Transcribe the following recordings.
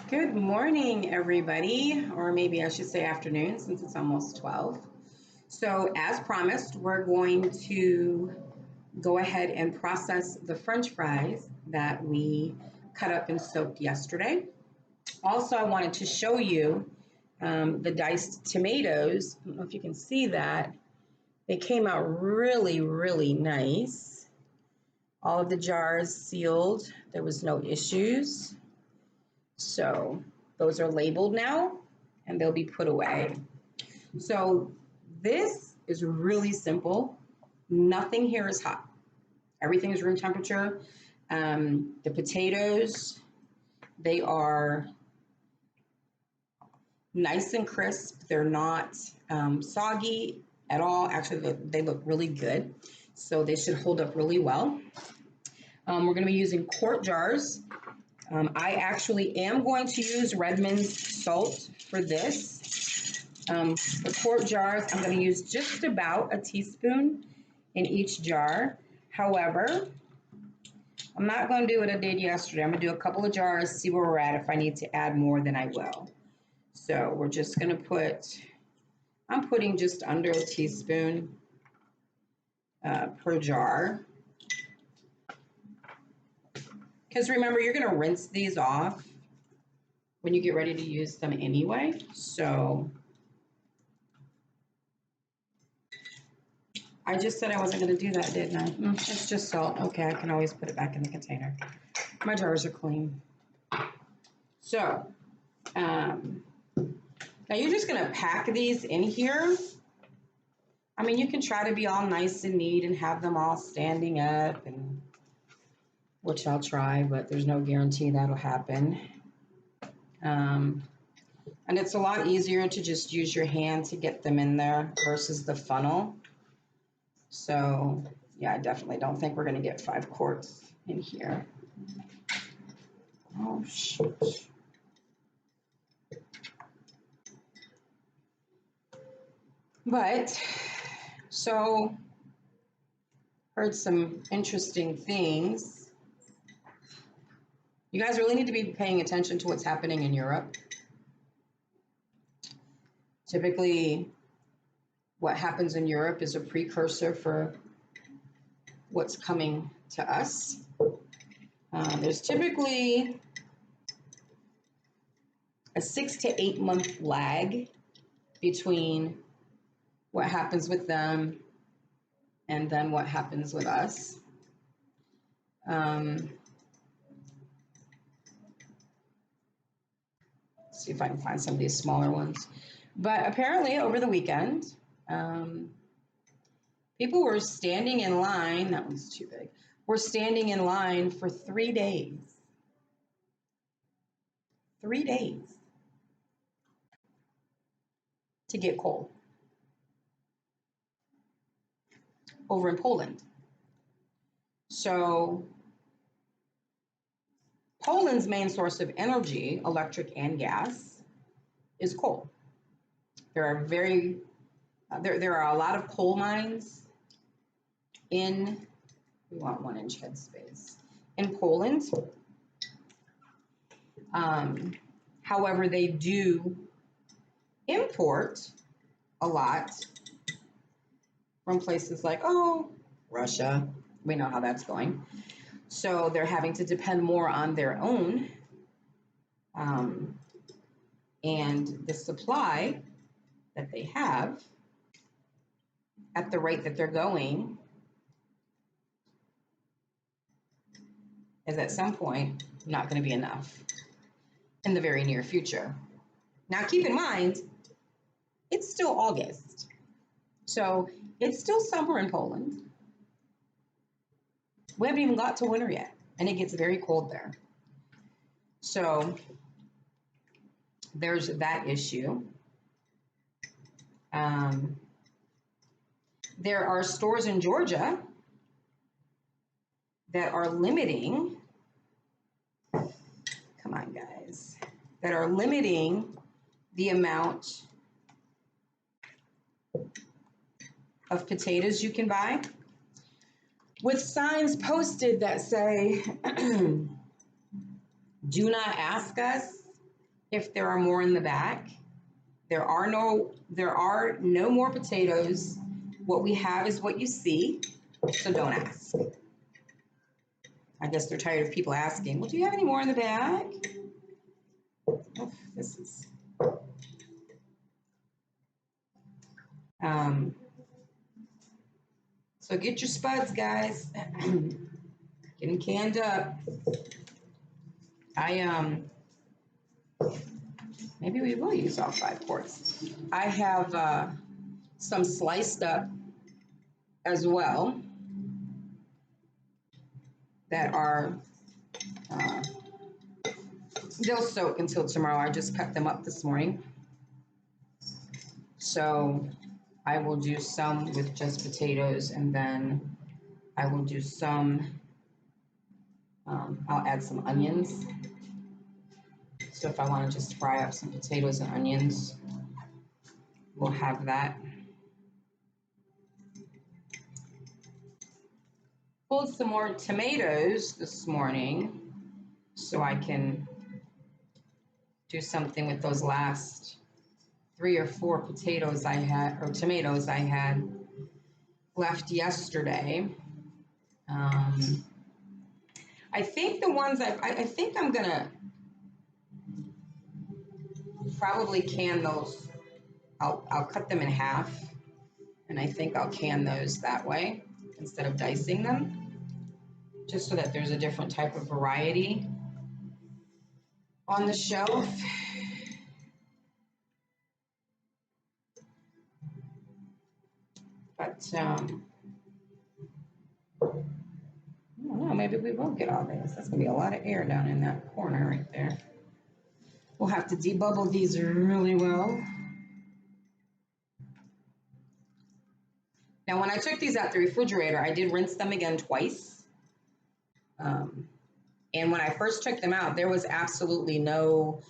Good morning, everybody, or maybe I should say afternoon since it's almost 12. So, as promised, we're going to go ahead and process the French fries that we cut up and soaked yesterday. Also, I wanted to show you the diced tomatoes. I don't know if you can see that. They came out really, really nice. All of the jars sealed. There was no issues. So those are labeled now and they'll be put away. So this is really simple. Nothing here is hot. Everything is room temperature. The potatoes, they are nice and crisp. They're not soggy at all. Actually, they look really good. So they should hold up really well. We're going to be using quart jars. I actually am going to use Redmond's salt for this. The quart jars, I'm going to use just about a teaspoon in each jar. However, I'm not going to do what I did yesterday. I'm going to do a couple of jars, see where we're at. If I need to add more, then I will. So we're just going to I'm putting just under a teaspoon per jar. Because remember, you're going to rinse these off when you get ready to use them anyway. So I just said I wasn't going to do that, didn't I? It's just salt. Okay, I can always put it back in the container. My jars are clean. So now you're just going to pack these in here. I mean, you can try to be all nice and neat and have them all standing up, and which I'll try, but there's no guarantee that'll happen. And it's a lot easier to just use your hand to get them in there versus the funnel. So yeah, I definitely don't think we're gonna get 5 quarts in here. Oh, shoot. But, so, heard some interesting things. You guys really need to be paying attention to what's happening in Europe. Typically, what happens in Europe is a precursor for what's coming to us. There's typically a 6 to 8 month lag between what happens with them and then what happens with us. See if I can find some of these smaller ones. But apparently over the weekend, people were standing in line. That one's too big. We're standing in line for 3 days. 3 days to get coal over in Poland. So Poland's main source of energy, electric and gas, is coal. There are a lot of coal mines in, we want 1 inch headspace, in Poland. However, they do import a lot from places like, Russia. We know how that's going. So they're having to depend more on their own. And the supply that they have at the rate that they're going is at some point not going to be enough in the very near future. Now, keep in mind, it's still August. So it's still summer in Poland. We haven't even got to winter yet, and it gets very cold there. So there's that issue. There are stores in Georgia that are limiting, come on guys, that are limiting the amount of potatoes you can buy, with signs posted that say, do not ask us if there are more in the back. There are no more potatoes. What we have is what you see, so don't ask. I guess they're tired of people asking, well, do you have any more in the bag? Oh, this is, so get your spuds, guys. Getting canned up. Maybe we will use all 5 quarts. I have some sliced up as well that are, they'll soak until tomorrow. I just cut them up this morning. So I will do some with just potatoes, and then I will do some, I'll add some onions. So if I want to just fry up some potatoes and onions, we'll have that. Pulled some more tomatoes this morning so I can do something with those last 3 or 4 potatoes I had, or tomatoes I had left yesterday. I think the ones I think I'm gonna probably can those. I'll cut them in half, and I think I'll can those that way instead of dicing them, just so that there's a different type of variety on the shelf. But I don't know, maybe we will get all this. That's gonna be a lot of air down in that corner right there. We'll have to debubble these really well. Now, when I took these out the refrigerator, I did rinse them again twice. And when I first took them out, there was absolutely no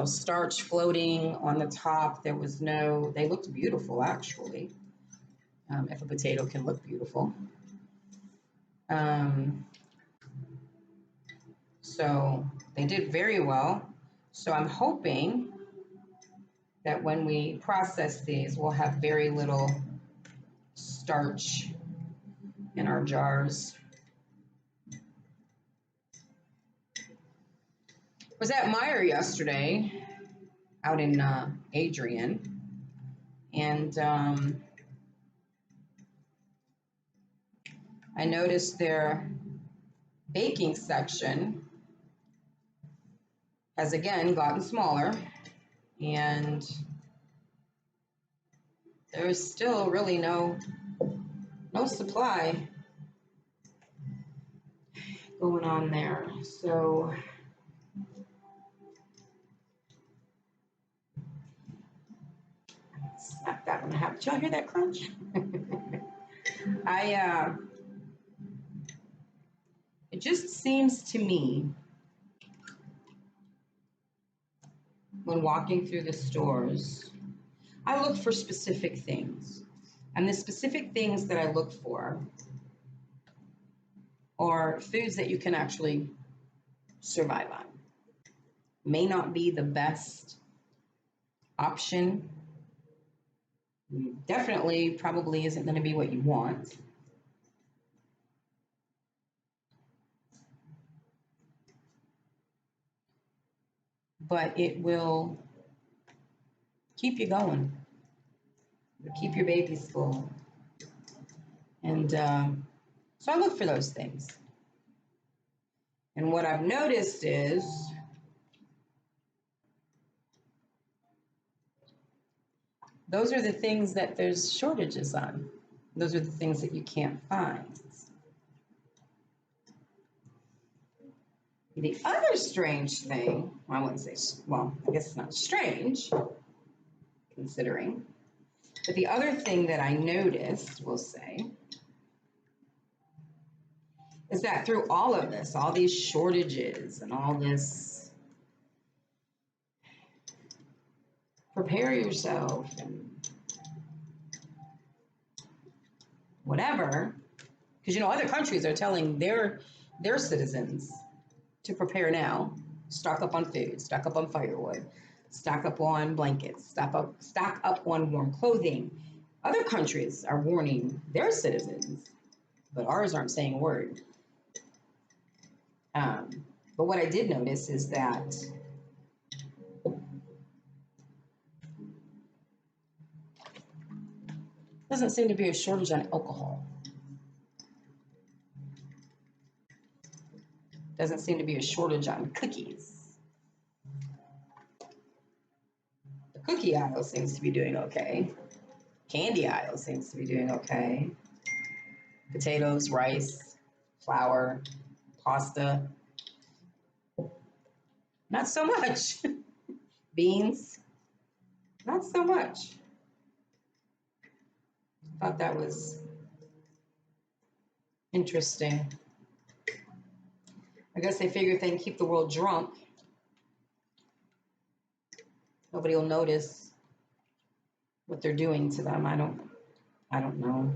starch floating on the top. There was no, they looked beautiful actually. If a potato can look beautiful. So they did very well. So I'm hoping that when we process these, we'll have very little starch in our jars. I was at Meijer yesterday, out in Adrian, and I noticed their baking section has again gotten smaller, and there's still really no supply going on there. So snap that one out. Did y'all hear that crunch? It just seems to me, when walking through the stores, I look for specific things. And the specific things that I look for are foods that you can actually survive on. May not be the best option. Definitely probably isn't going to be what you want. But it will keep you going. It'll keep your babies full. And so I look for those things. And what I've noticed is those are the things that there's shortages on. Those are the things that you can't find. The other strange thing, I wouldn't say, well, I guess it's not strange, considering, but the other thing that I noticed, we'll say, is that through all of this, all these shortages and all this, prepare yourself and whatever, because other countries are telling their citizens to prepare now. stock up on food, stock up on firewood, stock up on blankets, stock up on warm clothing. Other countries are warning their citizens, but ours aren't saying a word. But what I did notice is that doesn't seem to be a shortage on alcohol. Doesn't seem to be a shortage on cookies. The cookie aisle seems to be doing okay. Candy aisle seems to be doing okay. Potatoes, rice, flour, pasta. Not so much. Beans, not so much. I thought that was interesting. I guess they figure if they can keep the world drunk, nobody will notice what they're doing to them. I don't know.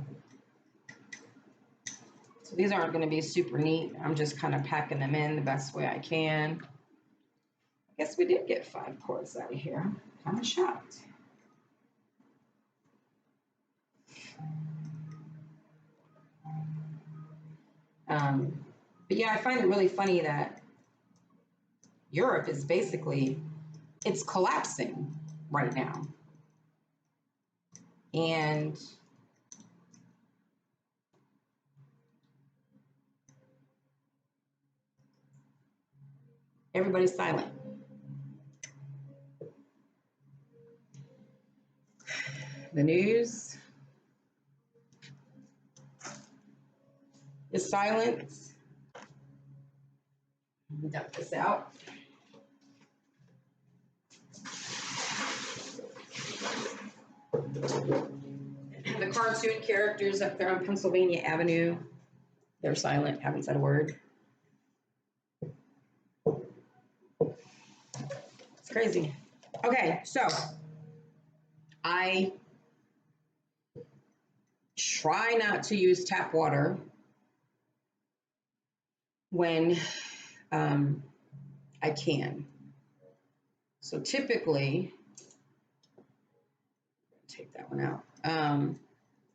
So these aren't going to be super neat. I'm just kind of packing them in the best way I can. I guess we did get 5 quarts out of here. Kind of shocked. But yeah, I find it really funny that Europe is basically, it's collapsing right now. And everybody's silent. The news is silent. Let me dump this out. The cartoon characters up there on Pennsylvania Avenue, they're silent, haven't said a word. It's crazy. Okay, so I try not to use tap water when I can. So typically, take that one out.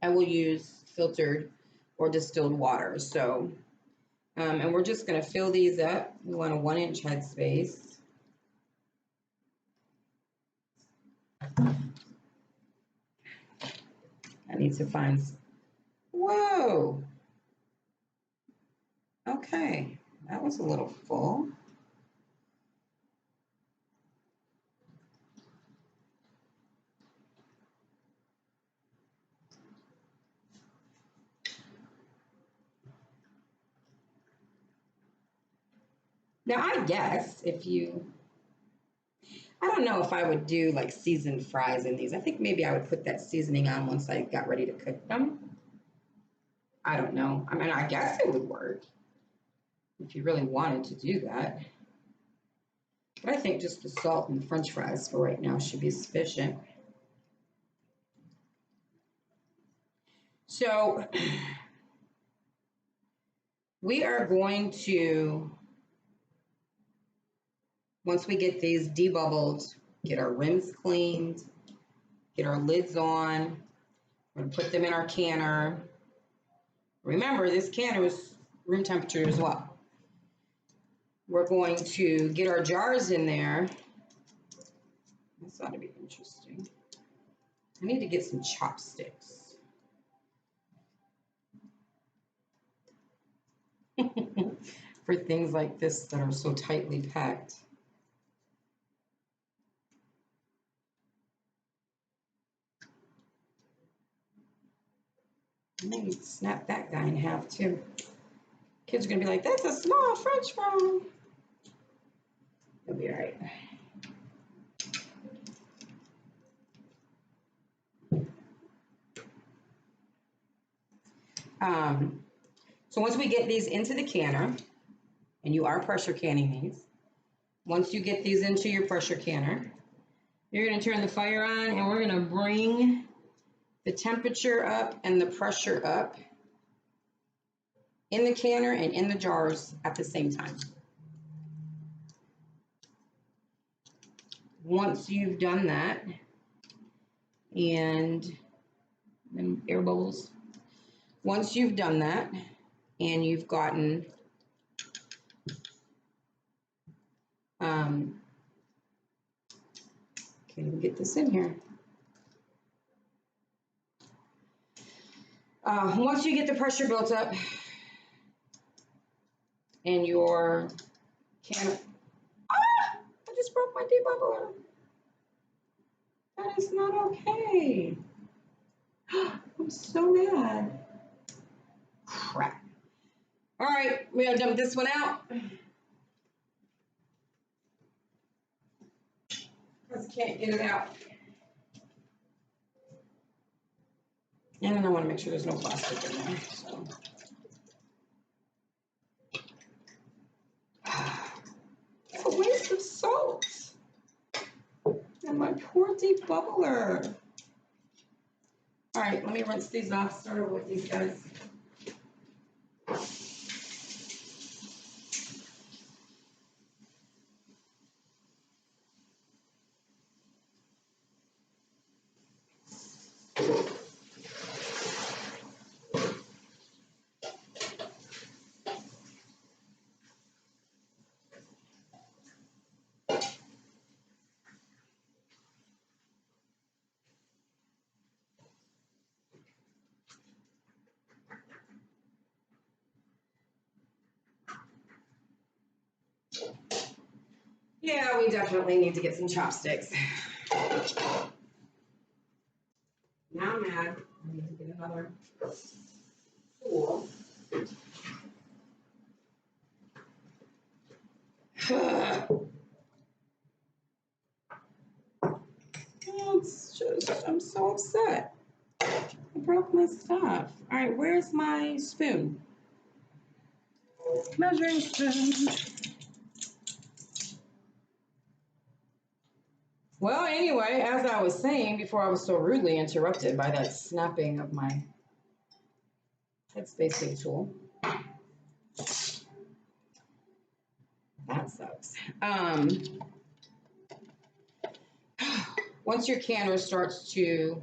I will use filtered or distilled water. So, and we're just going to fill these up. We want a 1-inch headspace. I need to find, whoa. Okay, that was a little full. Now, I guess if you, I don't know if I would do like seasoned fries in these. I think maybe I would put that seasoning on once I got ready to cook them. I don't know. I mean, I guess it would work if you really wanted to do that. But I think just the salt and French fries for right now should be sufficient. So we are going to, once we get these debubbled, get our rims cleaned, get our lids on, we're gonna put them in our canner. Remember, this canner is room temperature as well. We're going to get our jars in there. This ought to be interesting. I need to get some chopsticks. For things like this that are so tightly packed. I need to snap that guy in half too. Kids are gonna be like, that's a small French fry. It'll be all right. So once we get these into the canner, and you are pressure canning these, once you get these into your pressure canner, you're gonna turn the fire on and we're gonna bring the temperature up and the pressure up in the canner and in the jars at the same time. Once you've done that, and then air bubbles. Once you've done that, and you've gotten can't even get this in here. Once you get the pressure built up and your can, I just broke my debubbler. That is not okay. I'm so mad. Crap. All right, we gotta dump this one out. Because can't get it out. And then I want to make sure there's no plastic in there. So. It's a waste of salt. And my poor debubbler. All right, let me rinse these off. Start over with these guys. Yeah, we definitely need to get some chopsticks. Now I'm mad. I need to get another tool. It's just, I'm so upset. I broke my stuff. All right, where's my spoon? Measuring spoon. Well, anyway, as I was saying before I was so rudely interrupted by that snapping of my headspace tool. That sucks. Once your canner starts to,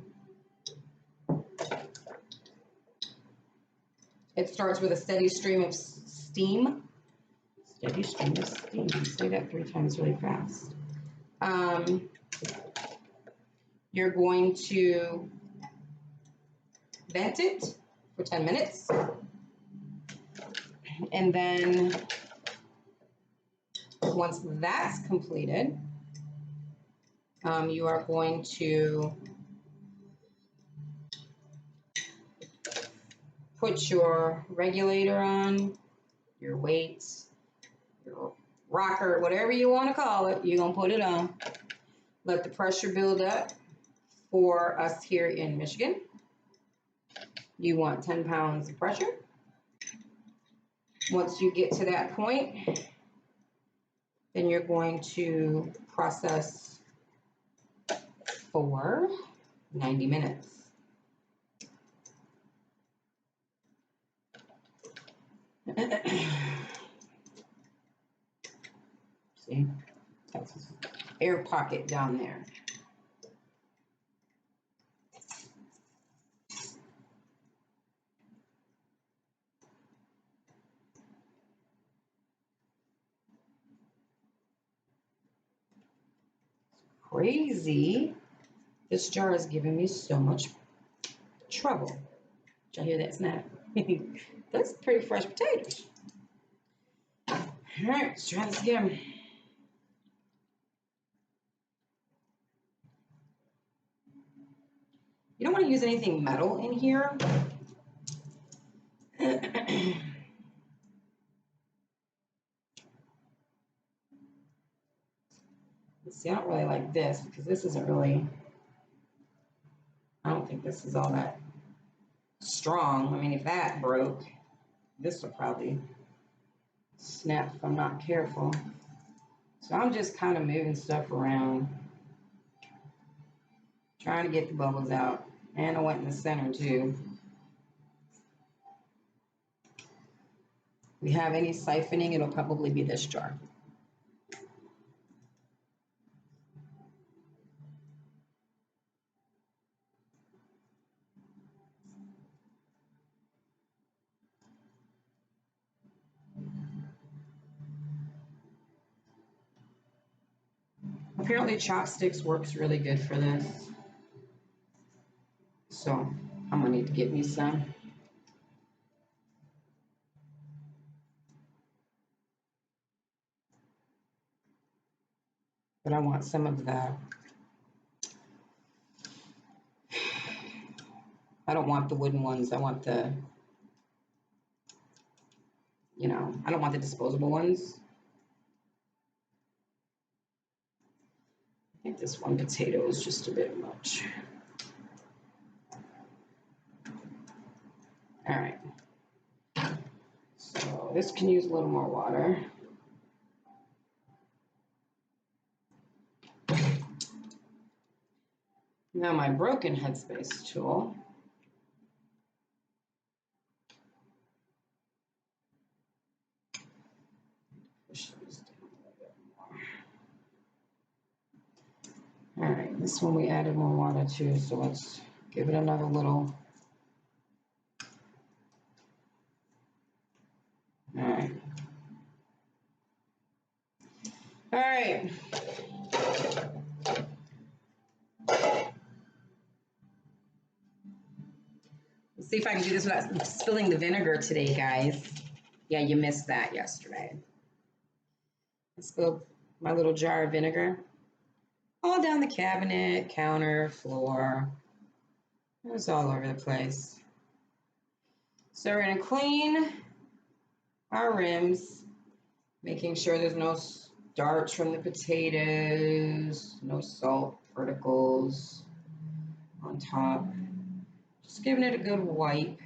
it starts with a steady stream of steam. Steady stream of steam. Say that 3 times really fast. You're going to vent it for 10 minutes. And then once that's completed, you are going to put your regulator on, your weights, your rocker, whatever you want to call it, you're going to put it on. Let the pressure build up. For us here in Michigan, you want 10 pounds of pressure. Once you get to that point, then you're going to process for 90 minutes. See, that's an air pocket down there. Crazy. This jar is giving me so much trouble. Did y'all hear that snap? That's pretty fresh potatoes. All right, let's try this again. You don't want to use anything metal in here. See, I don't really like this because this isn't really, I don't think this is all that strong. I mean, if that broke, this will probably snap if I'm not careful. So I'm just kind of moving stuff around, trying to get the bubbles out. And I went in the center too. If we have any siphoning, it'll probably be this jar. Apparently chopsticks works really good for this. So I'm gonna need to get me some. But I want some of the, I don't want the wooden ones. I want the, I don't want the disposable ones. I think this one potato is just a bit much. All right. So this can use a little more water. Now my broken headspace tool. Push this down a little bit more. All right, this one we added more water to, so let's give it another little. All right. All right. Let's see if I can do this without spilling the vinegar today, guys. Yeah, you missed that yesterday. I spilled my little jar of vinegar all down the cabinet, counter, floor. It was all over the place. So we're gonna clean our rims, making sure there's no starch from the potatoes, no salt particles on top. Just giving it a good wipe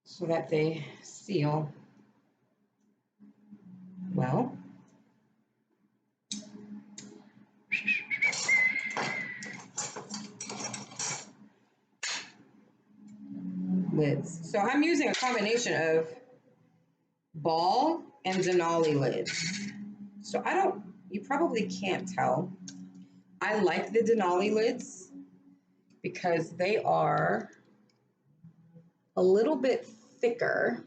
so that they seal well. Lids. So I'm using a combination of ball and Denali lids. So you probably can't tell. I like the Denali lids because they are a little bit thicker.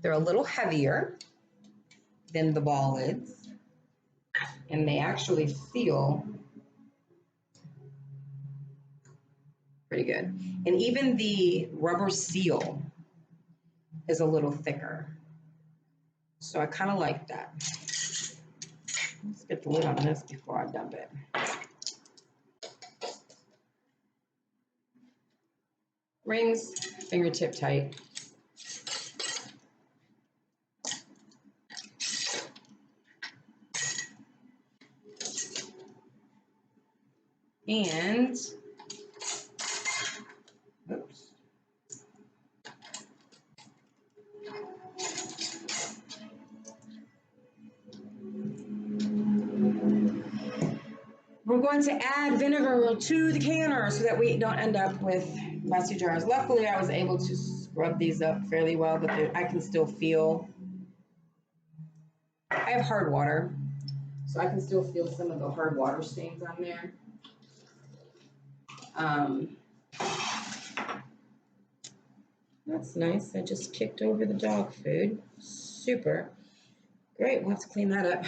They're a little heavier than the ball lids, and they actually seal pretty good. And even the rubber seal is a little thicker. So I kind of like that. Let's get the lid on this before I dump it. Rings fingertip tight. And, oops. We're going to add vinegar to the canner so that we don't end up with messy jars. Luckily, I was able to scrub these up fairly well, but I can still feel, I have hard water, so I can still feel some of the hard water stains on there. That's nice. I just kicked over the dog food. Super. Great, we'll have to clean that up.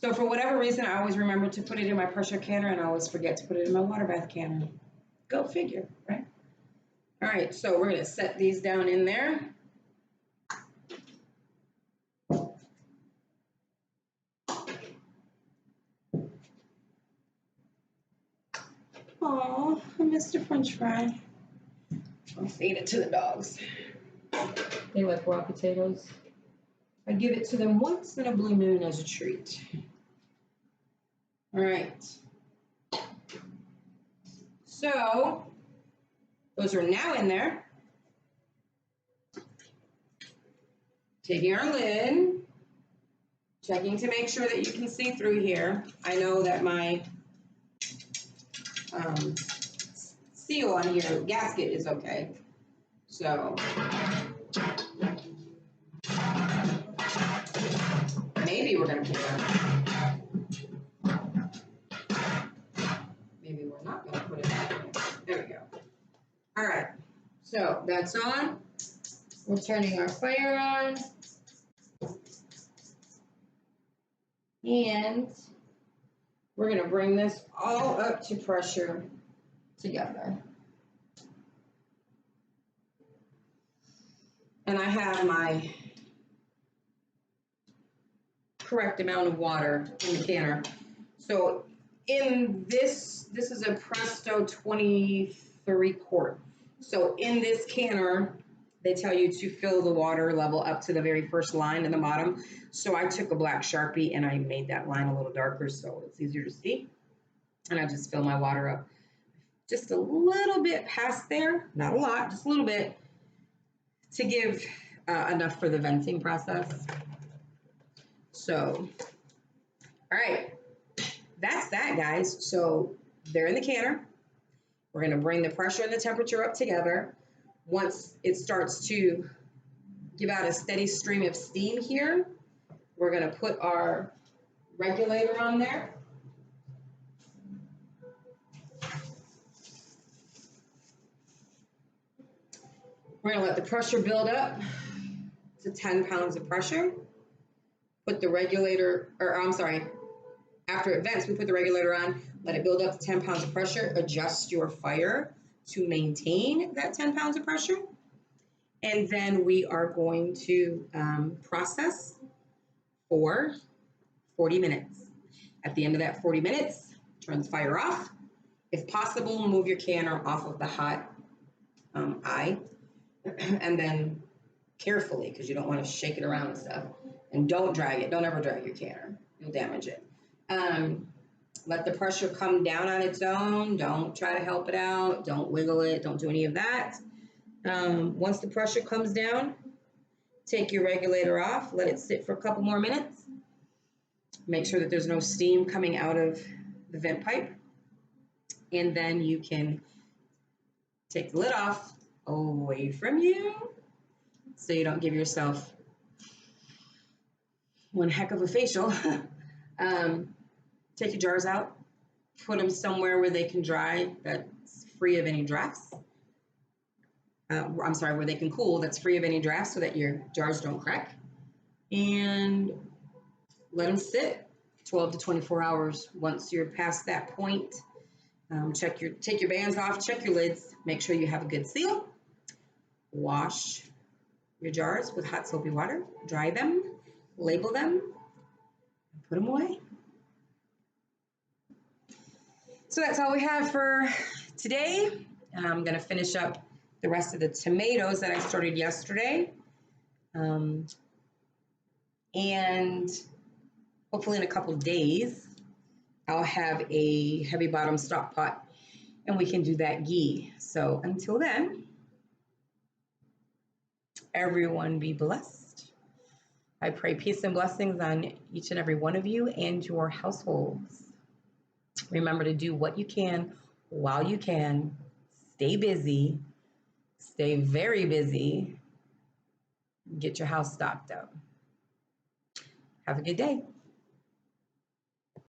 So for whatever reason, I always remember to put it in my pressure canner and I always forget to put it in my water bath canner. Go figure, right? All right, so we're gonna set these down in there. Oh, I missed a French fry. I'll feed it to the dogs. They like raw potatoes. I give it to them once in a blue moon as a treat. All right. So those are now in there. Taking our lid, checking to make sure that you can see through here. I know that my seal on here, gasket, is okay. So maybe we're gonna put it on. Maybe we're not gonna put it on. There we go. All right, so that's on. We're turning our fire on. And we're going to bring this all up to pressure together. And I have my correct amount of water in the canner. So in this is a Presto 23 quart. So in this canner, they tell you to fill the water level up to the very first line in the bottom. So I took a black Sharpie and I made that line a little darker so it's easier to see. And I just fill my water up just a little bit past there, not a lot, just a little bit, to give enough for the venting process. So, all right, that's that, guys. So they're in the canner. We're gonna bring the pressure and the temperature up together. Once it starts to give out a steady stream of steam here, we're gonna put our regulator on there. We're gonna let the pressure build up to 10 pounds of pressure. Put the regulator, or I'm sorry, after it vents, we put the regulator on, let it build up to 10 pounds of pressure, adjust your fire to maintain that 10 pounds of pressure. And then we are going to process for 40 minutes. At the end of that 40 minutes, turn the fire off. If possible, move your canner off of the hot eye, and then carefully, because you don't want to shake it around and stuff. And don't drag it. Don't ever drag your canner. You'll damage it. Let the pressure come down on its own. Don't try to help it out. Don't wiggle it. Don't do any of that. Once the pressure comes down, take your regulator off. Let it sit for a couple more minutes. Make sure that there's no steam coming out of the vent pipe. And then you can take the lid off away from you so you don't give yourself one heck of a facial. Take your jars out, put them somewhere where they can dry, that's free of any drafts. I'm sorry, where they can cool, that's free of any drafts so that your jars don't crack. And let them sit 12 to 24 hours. Once you're past that point, take your bands off, check your lids, make sure you have a good seal. Wash your jars with hot soapy water, dry them, label them, and put them away. So that's all we have for today. I'm gonna finish up the rest of the tomatoes that I started yesterday. And hopefully in a couple days, I'll have a heavy bottom stock pot and we can do that ghee. So until then, everyone be blessed. I pray peace and blessings on each and every one of you and your households. Remember to do what you can while you can. Stay busy. Stay very busy. Get your house stocked up. Have a good day.